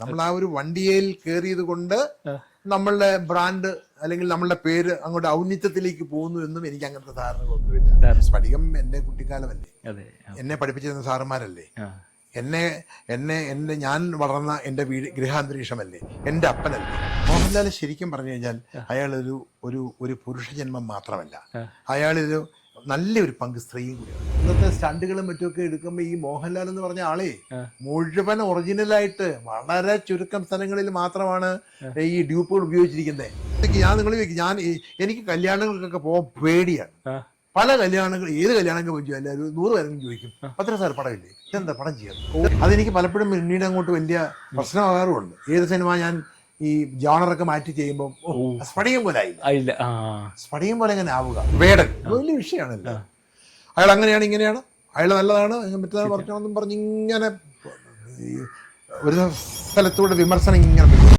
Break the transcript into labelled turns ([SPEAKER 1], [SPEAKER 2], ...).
[SPEAKER 1] നമ്മൾ ആ ഒരു വണ്ടിയിൽ കയറിയത് കൊണ്ട് നമ്മളുടെ ബ്രാൻഡ് അല്ലെങ്കിൽ നമ്മളുടെ പേര് അങ്ങോട്ട് ഔന്നിത്യത്തിലേക്ക് പോകുന്നു എന്നും എനിക്ക് അങ്ങനത്തെ ധാരണകളൊന്നുമില്ല. സ്ഫടികം എന്റെ കുട്ടിക്കാലമല്ലേ, എന്നെ പഠിപ്പിച്ചിരുന്ന സാറുമാരല്ലേ, എന്നെ ഞാൻ വളർന്ന എൻ്റെ ഗൃഹാന്തരീക്ഷമല്ലേ, എൻ്റെ അപ്പനല്ലേ. മോഹൻലാൽ ശരിക്കും പറഞ്ഞു കഴിഞ്ഞാൽ അയാളൊരു ഒരു പുരുഷജന്മം മാത്രമല്ല, അയാളൊരു നല്ലൊരു പങ്ക് സ്ത്രീയും കൂടിയാണ്. ഇന്നത്തെ സ്റ്റണ്ടുകളും മറ്റുമൊക്കെ എടുക്കുമ്പോൾ ഈ മോഹൻലാൽ എന്ന് പറഞ്ഞ ആളെ മുഴുവൻ ഒറിജിനലായിട്ട് വളരെ ചുരുക്കം സ്ഥലങ്ങളിൽ മാത്രമാണ് ഈ ഡ്യൂപ്പുകൾ ഉപയോഗിച്ചിരിക്കുന്നത്. ഞാൻ നിങ്ങൾ എനിക്ക് കല്യാണങ്ങൾക്കൊക്കെ പോകാൻ പേടിയാണ്. പല കല്യാണങ്ങൾ ഏത് കല്യാണങ്ങൾ പോയി എല്ലാവരും 100 പേരെങ്കിലും ചോദിക്കും, പത്ര സാർ പടമില്ലേ, ഇതെന്താ പടം ചെയ്യാം. അതെനിക്ക് പലപ്പോഴും പിന്നീട് അങ്ങോട്ട് വലിയ പ്രശ്നമാകാറുമുണ്ട്. ഏത് സിനിമ ഞാൻ ഈ ജോണറൊക്കെ മാറ്റി ചെയ്യുമ്പോൾ സ്ഫടികം പോലെ ആയില്ല, സ്ഫടികം പോലെ എങ്ങനെ ആവുക, വേടൻ വലിയ വിഷയമാണല്ലോ. അയാൾ അങ്ങനെയാണ് ഇങ്ങനെയാണ്, അയാൾ നല്ലതാണ് മറ്റേതാണ് പറഞ്ഞാണെന്നും പറഞ്ഞ് ഇങ്ങനെ ഒരു സ്ഥലത്തൂടെ വിമർശനം ഇങ്ങനെ